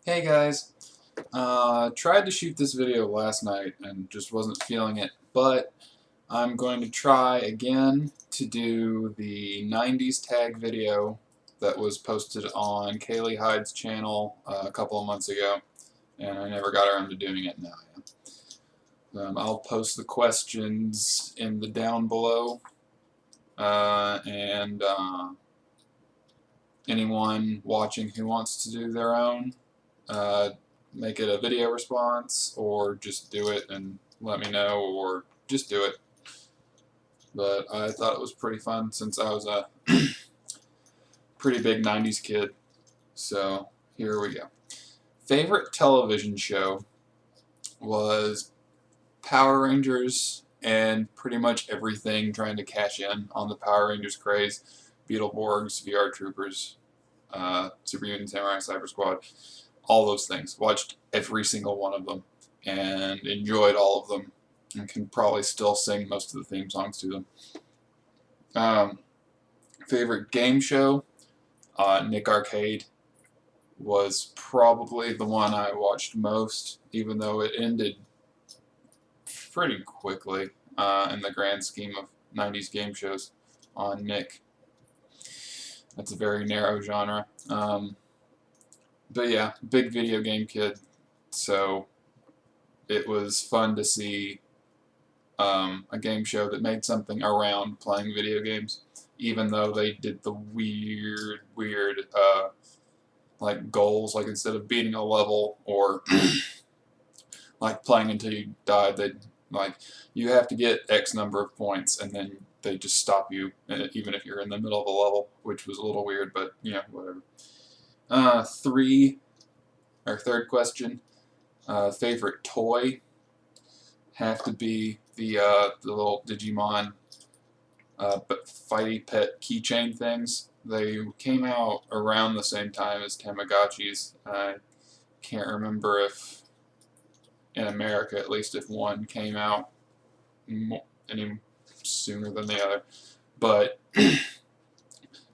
Hey guys, tried to shoot this video last night and just wasn't feeling it, but I'm going to try again to do the 90s tag video that was posted on Kaylee Hyde's channel a couple of months ago, and I never got around to doing it. Now I am. I'll post the questions in the down below, and anyone watching who wants to do their own, uh, make it a video response, or just do it and let me know, or just do it. But I thought it was pretty fun since I was a pretty big 90s kid. So here we go. Favorite television show was Power Rangers and pretty much everything trying to cash in on the Power Rangers craze. Beetleborgs, VR Troopers, Super Mutant Samurai Cyber Squad, all those things. Watched every single one of them and enjoyed all of them, and can probably still sing most of the theme songs to them. Favorite game show, Nick Arcade was probably the one I watched most, even though it ended pretty quickly in the grand scheme of 90s game shows on Nick. That's a very narrow genre. But yeah, big video game kid, so it was fun to see a game show that made something around playing video games, even though they did the weird like goals, like instead of beating a level or like playing until you die, they like you have to get X number of points, and then they just stop you, even if you're in the middle of a level, which was a little weird, but yeah, whatever. Third question, favorite toy, have to be the little Digimon Fighty Pet keychain things. They came out around the same time as Tamagotchis. I can't remember if, in America at least, if one came out any sooner than the other. But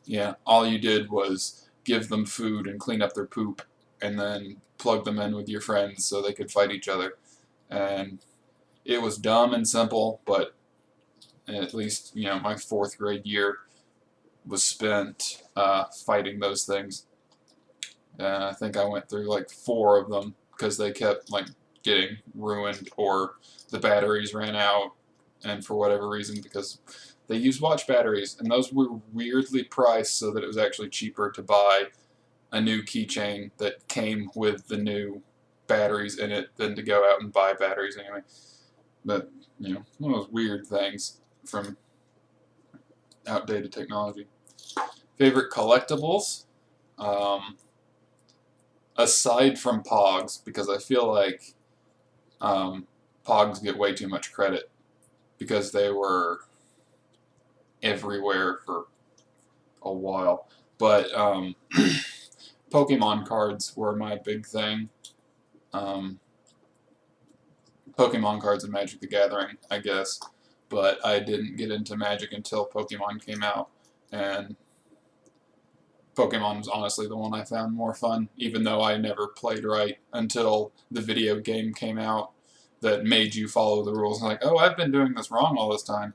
yeah, all you did was give them food and clean up their poop, and then plug them in with your friends so they could fight each other. And it was dumb and simple, but at least, you know, my 4th grade year was spent fighting those things. I think I went through like 4 of them because they kept like getting ruined, or the batteries ran out, and for whatever reason, because they used watch batteries, and those were weirdly priced so that it was actually cheaper to buy a new keychain that came with the new batteries in it than to go out and buy batteries anyway. But, you know, one of those weird things from outdated technology. Favorite collectibles? Aside from Pogs, because I feel like Pogs get way too much credit because they were everywhere for a while. But Pokemon cards were my big thing. Pokemon cards and Magic the Gathering, I guess. But I didn't get into Magic until Pokemon came out, and Pokemon was honestly the one I found more fun, even though I never played right until the video game came out that made you follow the rules. Like, oh, I've been doing this wrong all this time.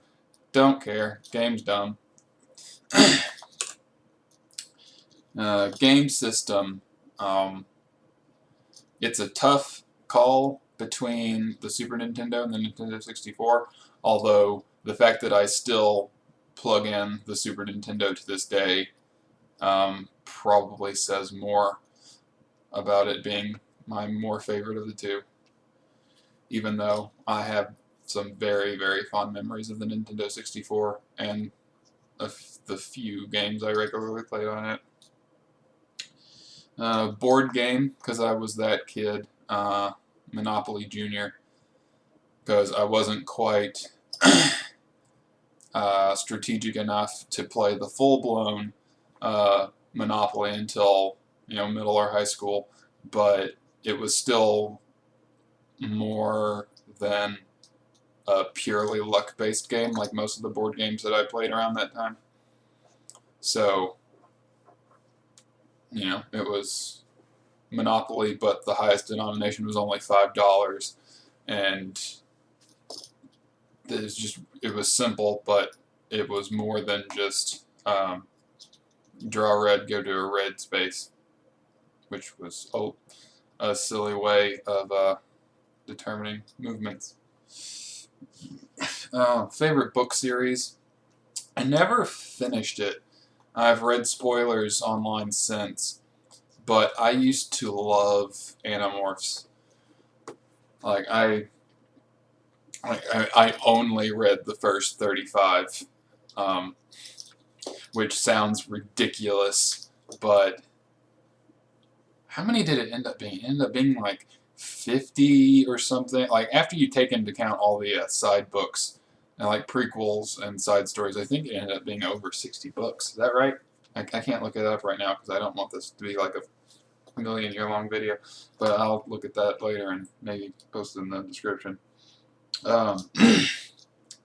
Don't care. Game's dumb. Game system. It's a tough call between the Super Nintendo and the Nintendo 64, although the fact that I still plug in the Super Nintendo to this day probably says more about it being my more favorite of the two, even though I have some very, very fond memories of the Nintendo 64 and the few games I regularly played on it. Board game, because I was that kid, Monopoly Junior, because I wasn't quite strategic enough to play the full-blown Monopoly until, you know, middle or high school, but it was still more than a purely luck-based game like most of the board games that I played around that time. So, you know, it was Monopoly, but the highest denomination was only $5, and it was simple, but it was more than just draw red, go to a red space, which was a silly way of determining movements. Favorite book series? I never finished it. I've read spoilers online since, but I used to love Animorphs. Like I only read the first 35, which sounds ridiculous, but how many did it end up being? It ended up being like 50 or something. Like after you take into account all the side books and like prequels and side stories, I think it ended up being over 60 books. Is that right? I can't look it up right now because I don't want this to be like a million-year-long video, but I'll look at that later and maybe post it in the description.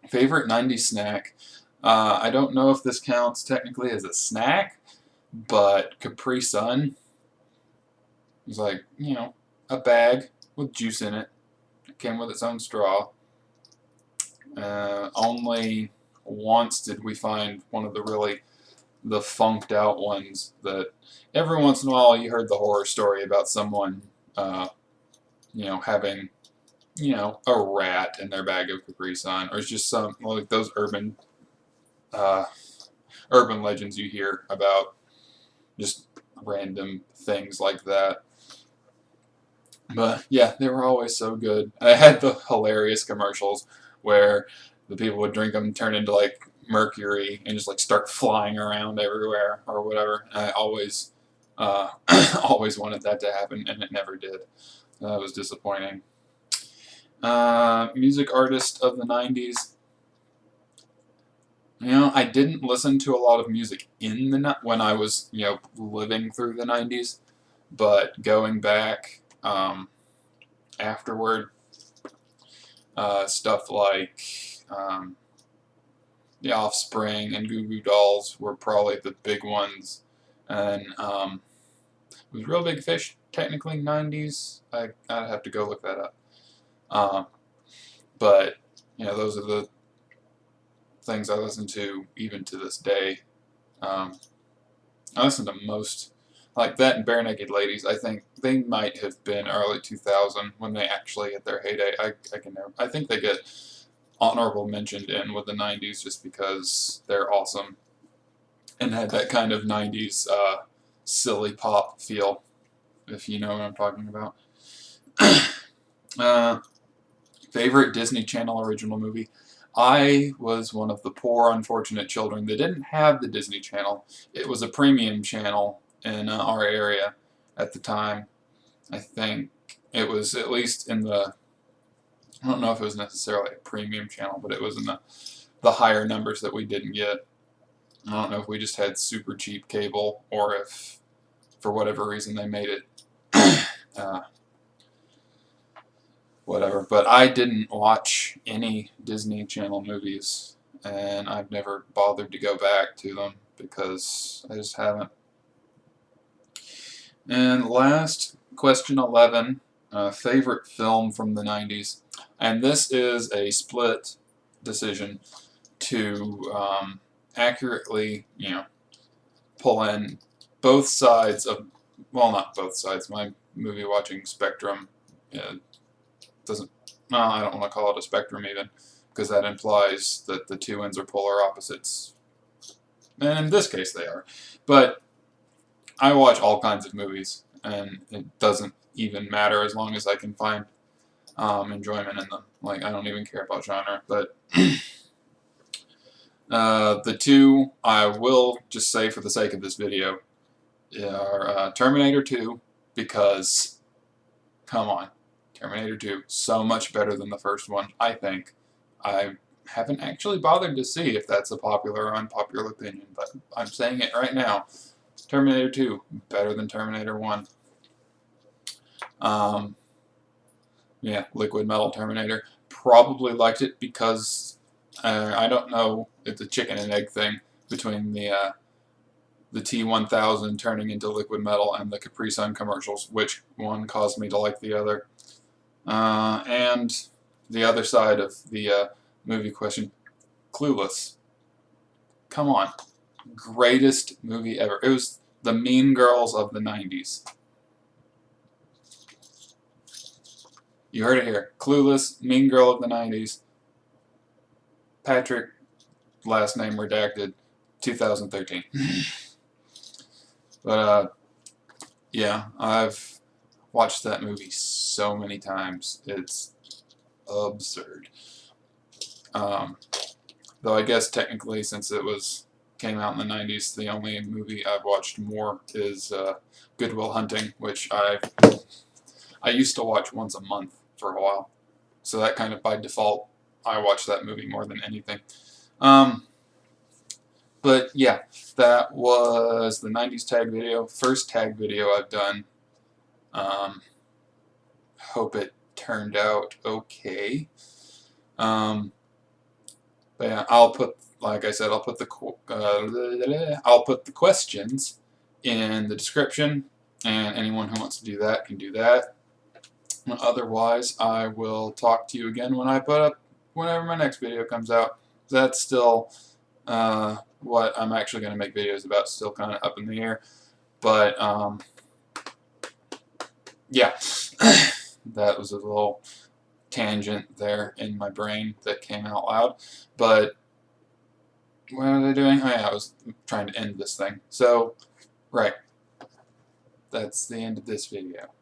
Favorite 90s snack? I don't know if this counts technically as a snack, but Capri Sun was like, you know, a bag with juice in it. It came with its own straw. Only once did we find one of the funked out ones that every once in a while you heard the horror story about someone, you know, having, you know, a rat in their bag of Capri Sun, or it's just some like those urban legends you hear about, just random things like that. But yeah, they were always so good. I had the hilarious commercials where the people would drink them, turn into like mercury, and just like start flying around everywhere or whatever. And I always, always wanted that to happen, and it never did. That was disappointing. Music artist of the 90s. You know, I didn't listen to a lot of music when I was, you know, living through the 90s, but going back afterward, stuff like The Offspring and Goo Goo Dolls were probably the big ones, and was Real Big Fish technically 90s? I'd have to go look that up. But you know, those are the things I listen to even to this day. I listen to most, like that and Bare Naked Ladies. I think they might have been early 2000 when they actually hit their heyday. I think they get honorable mentioned in with the 90s just because they're awesome and had that kind of 90s silly pop feel, if you know what I'm talking about. Favorite Disney Channel original movie? I was one of the poor, unfortunate children that didn't have the Disney Channel. It was a premium channel in our area at the time. I think it was at least in the, I don't know if it was necessarily a premium channel, but it was in the higher numbers that we didn't get. I don't know if we just had super cheap cable or if, for whatever reason, they made it whatever. But I didn't watch any Disney Channel movies, and I've never bothered to go back to them because I just haven't. And last, question 11, favorite film from the 90s. And this is a split decision to accurately, you know, pull in both sides of, well, not both sides, my movie watching spectrum doesn't, no, I don't want to call it a spectrum even, because that implies that the two ends are polar opposites. And in this case they are. But I watch all kinds of movies, and it doesn't even matter as long as I can find enjoyment in them. Like, I don't even care about genre. But the two I will just say for the sake of this video are Terminator 2, because, come on, Terminator 2, so much better than the first one, I think. I haven't actually bothered to see if that's a popular or unpopular opinion, but I'm saying it right now. Terminator 2, better than Terminator 1. Yeah, Liquid Metal Terminator. Probably liked it because, I don't know, it's a chicken and egg thing between the the T-1000 turning into liquid metal, and the Capri Sun commercials, which one caused me to like the other. And the other side of the movie question, Clueless. Come on. Greatest movie ever. It was the Mean Girls of the 90s. You heard it here. Clueless, Mean Girl of the 90s. Patrick, last name redacted, 2013. But, yeah, I've watched that movie so many times. It's absurd. Though I guess technically, since it came out in the 90s, the only movie I've watched more is Good Will Hunting, which I used to watch once a month for a while. So that kind of by default, I watch that movie more than anything. But yeah, that was the 90s tag video. First tag video I've done. Hope it turned out okay. But yeah, like I said, I'll put the questions in the description, and anyone who wants to do that can do that. Otherwise, I will talk to you again whenever my next video comes out. That's still what I'm actually going to make videos about, still kind of up in the air. But yeah, that was a little tangent there in my brain that came out loud. But what was I doing? Oh yeah, I was trying to end this thing. So, right, that's the end of this video.